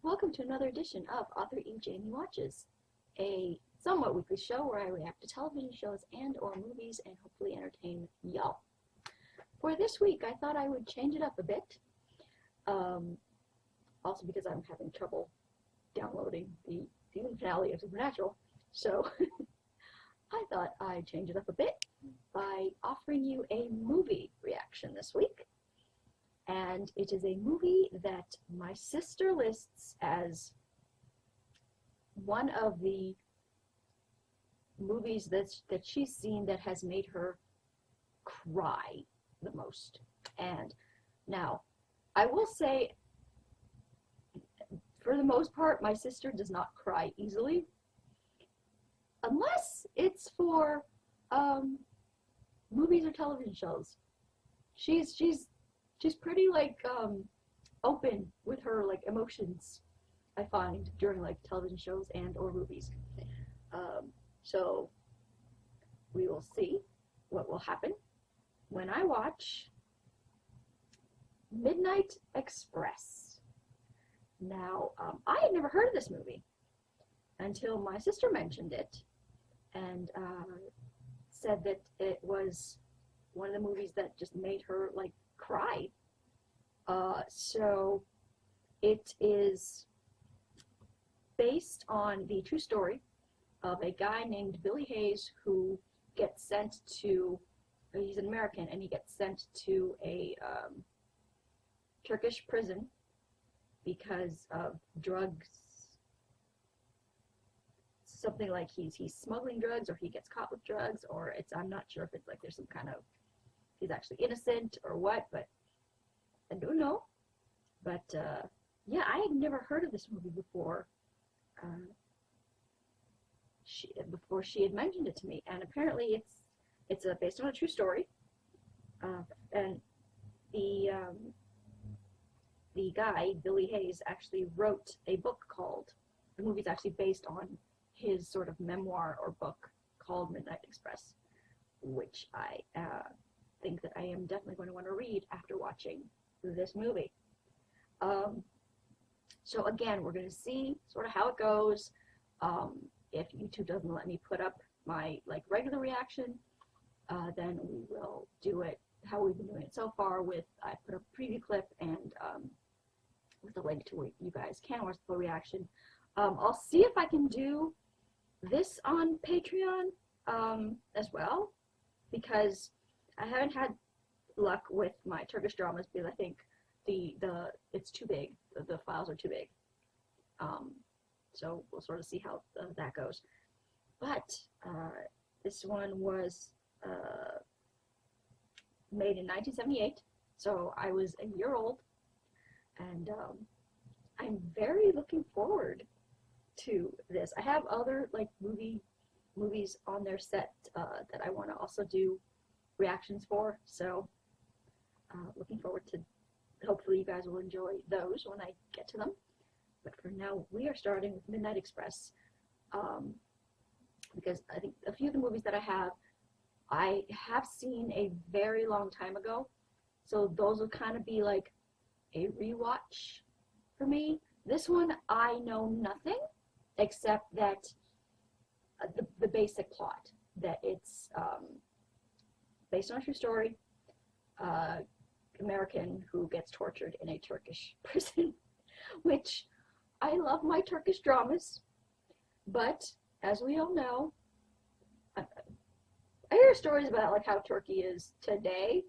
Welcome to another edition of Author E. Jamie Watches, a somewhat weekly show where I react to television shows and or movies and hopefully entertain y'all. For this week, I thought I would change it up a bit, also because I'm having trouble downloading the season finale of Supernatural, so I thought I'd change it up a bit by offering you a movie reaction this week. And it is a movie that my sister lists as one of the movies that she's seen that has made her cry the most. And now, I will say, for the most part, my sister does not cry easily, unless it's for movies or television shows. She's pretty open with her emotions, I find, during television shows and or movies. So we will see what will happen when I watch Midnight Express. Now, I had never heard of this movie until my sister mentioned it and said that it was one of the movies that just made her cry. So it is based on the true story of a guy named Billy Hayes who gets sent to, he's an American, and he gets sent to a Turkish prison because of drugs, something like he's smuggling drugs, or he gets caught with drugs, or I'm not sure if it's there's some kind of, he's actually innocent or what, but I don't know. But yeah, I had never heard of this movie before. Before she had mentioned it to me, and apparently it's based on a true story. And the guy Billy Hayes actually wrote a book called, the movie's actually based on his sort of memoir or book called Midnight Express, which I think that I am definitely going to want to read after watching this movie. So again, we're going to see sort of how it goes. If YouTube doesn't let me put up my regular reaction, then we will do it how we've been doing it so far, with I put up a preview clip and with a link to where you guys can watch the full reaction. I'll see if I can do this on Patreon as well, because I haven't had luck with my Turkish dramas because I think it's too big. The files are too big. So we'll sort of see how that goes. But this one was made in 1978, so I was a year old, and I'm very looking forward to this. I have other movies on their set that I want to also do reactions for, so looking forward to, hopefully you guys will enjoy those when I get to them. But for now, we are starting with Midnight Express, because I think a few of the movies that I have seen a very long time ago, so those will kind of be like a rewatch for me. This one, I know nothing except that the basic plot, that it's based on a true story, American who gets tortured in a Turkish prison, which I love my Turkish dramas, but as we all know, I hear stories about how Turkey is today,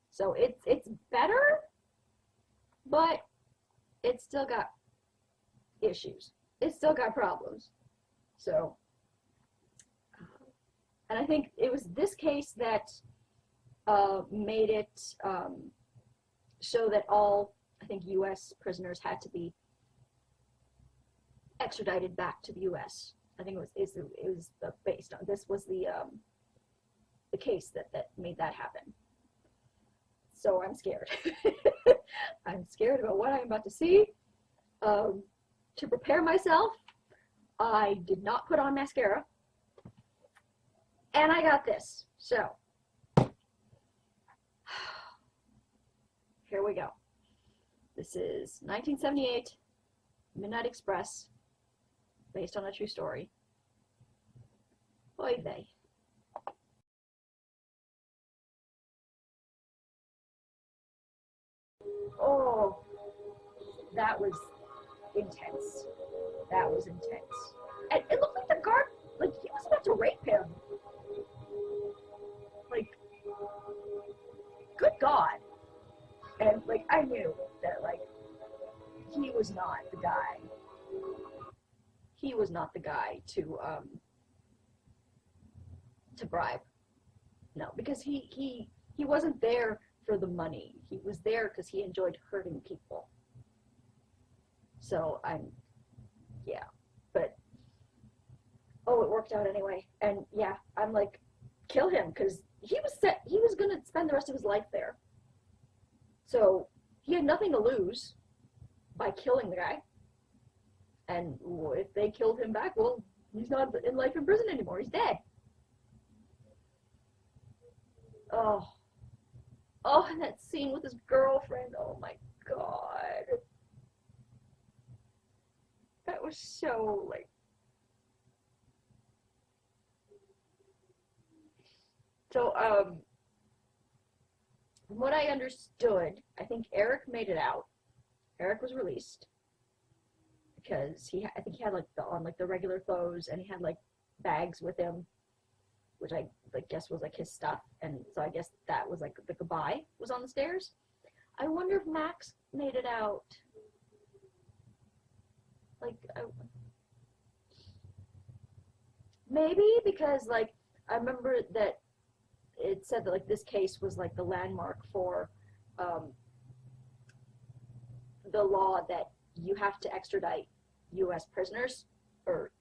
so it's better, but it's still got issues. It's still got problems. So, and I think it was this case that made it so that all, I think, U.S. prisoners had to be extradited back to the U.S. I think it was based on, this was the case that made that happen. So I'm scared. I'm scared about what I'm about to see. To prepare myself, I did not put on mascara, and I got this. So here we go. This is 1978, Midnight Express, based on a true story. Oy vey. Oh, that was intense. That was intense. And it looked like the guard, like he was about to rape him. Like, good God. And like I knew that like he was not the guy. He was not the guy to bribe. No, because he wasn't there for the money. He was there because he enjoyed hurting people. So yeah, but it worked out anyway. And yeah, I'm like, kill him, because he was gonna spend the rest of his life there. So he had nothing to lose by killing the guy. And if they killed him back, well, he's not in life in prison anymore. He's dead. And that scene with his girlfriend. Oh my God. That was so like. So from what I understood, I think Eric made it out. Eric was released because I think he had like the regular clothes, and he had like bags with him, which I guess was like his stuff. And so I guess that was like the goodbye was on the stairs. I wonder if Max made it out. Like, maybe, because like I remember that it said that like this case was like the landmark for the law that you have to extradite U.S. prisoners or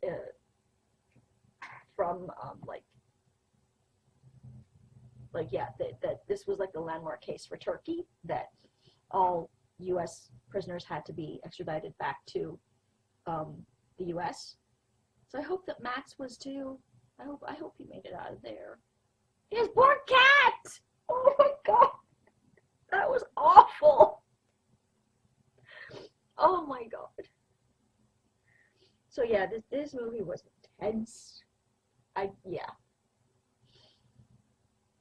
from that this was like the landmark case for Turkey, that all U.S. prisoners had to be extradited back to the U.S. So I hope that Max was too. I hope he made it out of there. His poor cat! Oh my God, that was awful. Oh my God. So yeah, this movie was intense.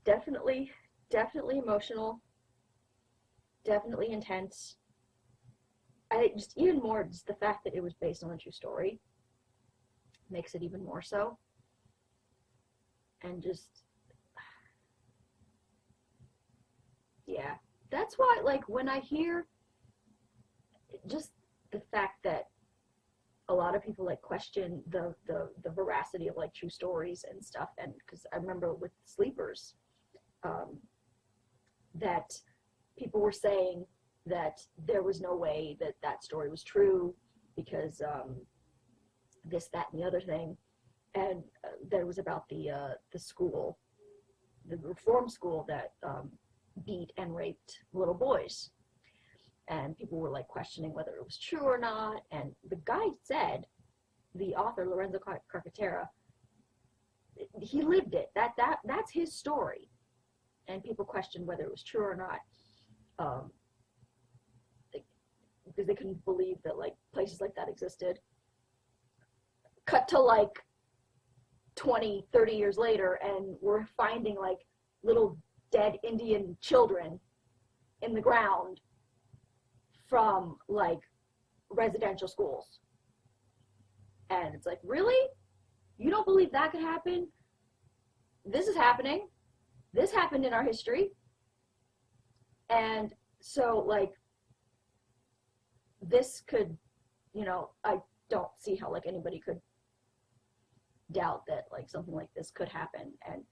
Definitely emotional. Definitely intense. Just even more, just the fact that it was based on a true story makes it even more so. And just, yeah, that's why, like, when I hear just the fact that a lot of people like question the veracity of like true stories and stuff, and because I remember with Sleepers, that people were saying that there was no way that story was true because this, that, and the other thing, and that it was about the school, the reform school that beat and raped little boys, and people were like questioning whether it was true or not. And the guy said, the author Lorenzo Carcaterra, he lived it. That's his story, and people questioned whether it was true or not, because they couldn't believe that like places like that existed. Cut to like 20, 30 years later, and we're finding like little dead Indian children in the ground from like residential schools. And it's like, really? You don't believe that could happen? This is happening. This happened in our history. And so like this could, I don't see how like anybody could doubt that like something like this could happen, and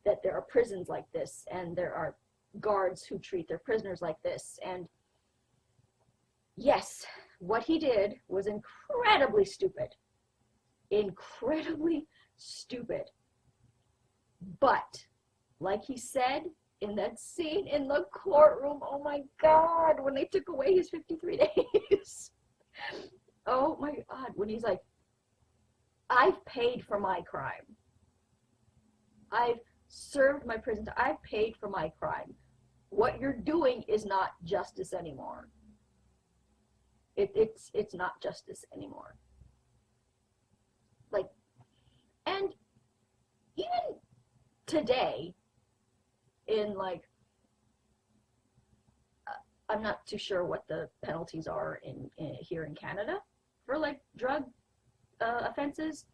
that there are prisons like this, and there are guards who treat their prisoners like this. And yes, what he did was incredibly stupid. But like he said in that scene in the courtroom, oh my God, when they took away his 53 days. Oh my God, when he's like, I've paid for my crime. I've served my prison time. I've paid for my crime. What you're doing is not justice anymore. It's not justice anymore. Like, and even today, in like, I'm not too sure what the penalties are in here in Canada for like drug offenses,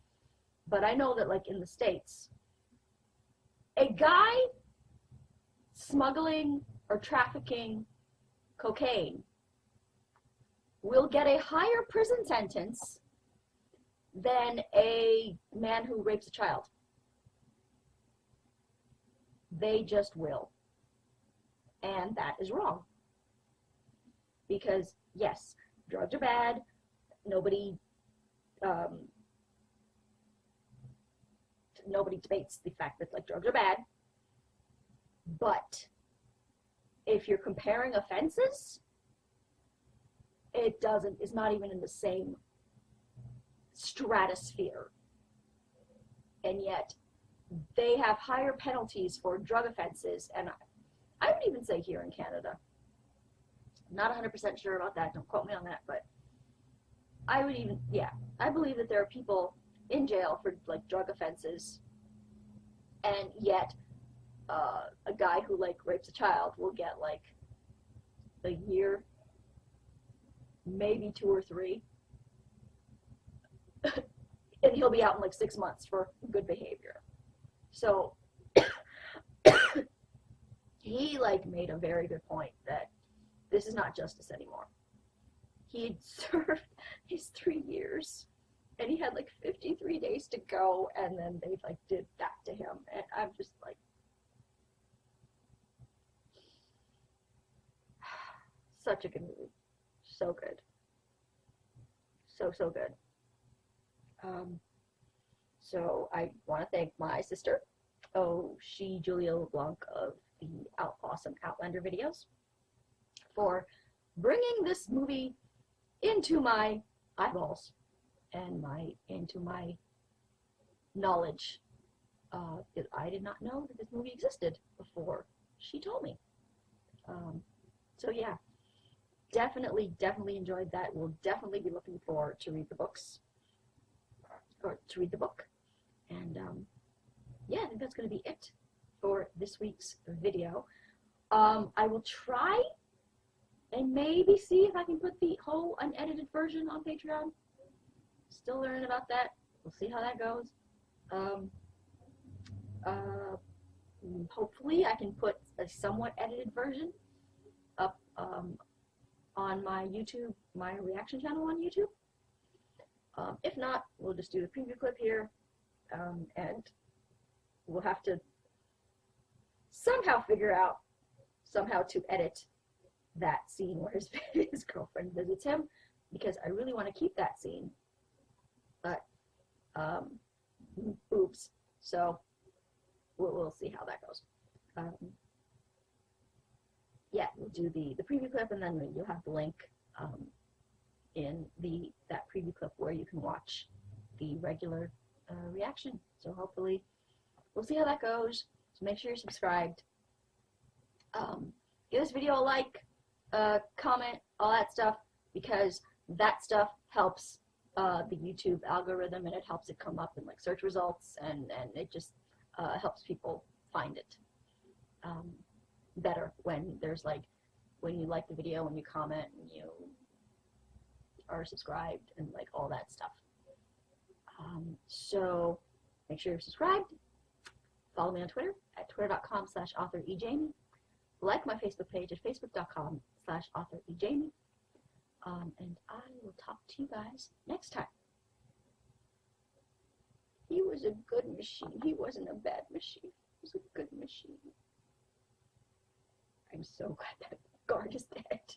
but I know that like in the States, a guy smuggling or trafficking cocaine will get a higher prison sentence than a man who rapes a child. They just will. And that is wrong. Because, yes, drugs are bad. Nobody debates the fact that like drugs are bad. But if you're comparing offenses, it's not even in the same stratosphere. And yet they have higher penalties for drug offenses, and I would even say here in Canada. Not 100% sure about that, don't quote me on that, but I believe that there are people in jail for like drug offenses, and yet a guy who like rapes a child will get like a year, maybe 2 or 3, and he'll be out in like 6 months for good behavior. So he like made a very good point that this is not justice anymore. He had served his 3 years, and he had like 53 days to go, and then they like did that to him, and I'm just like, such a good movie, so good, so good. So I want to thank my sister, Julia LeBlanc of the Awesome Outlander videos, for bringing this movie into my eyeballs and into my knowledge. Because I did not know that this movie existed before she told me. So yeah, definitely enjoyed that. We'll definitely be looking forward to read the book. And yeah, I think that's going to be it for this week's video. I will try and maybe see if I can put the whole unedited version on Patreon. Still learning about that. We'll see how that goes. Hopefully I can put a somewhat edited version up on my YouTube, my reaction channel on YouTube. If not, we'll just do the preview clip here, and we'll have to somehow figure out to edit that scene where his girlfriend visits him, because I really want to keep that scene, but oops. So we'll see how that goes. Yeah, we'll do the preview clip, and then you'll have the link in that preview clip where you can watch the regular reaction. So hopefully we'll see how that goes. So make sure you're subscribed. Give this video a like, comment, all that stuff, because that stuff helps the YouTube algorithm, and it helps it come up in like search results, and it just helps people find it better when you like the video, when you comment, and you are subscribed, and like all that stuff. So make sure you're subscribed. Follow me on Twitter at twitter.com/authorejamie. Like my Facebook page at facebook.com/authorejamie. And I will talk to you guys next time. He was a good machine. He wasn't a bad machine. He was a good machine. I'm so glad that guard is dead.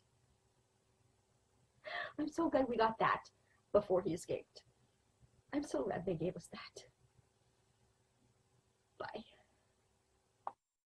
I'm so glad we got that before he escaped. I'm so glad they gave us that. Bye.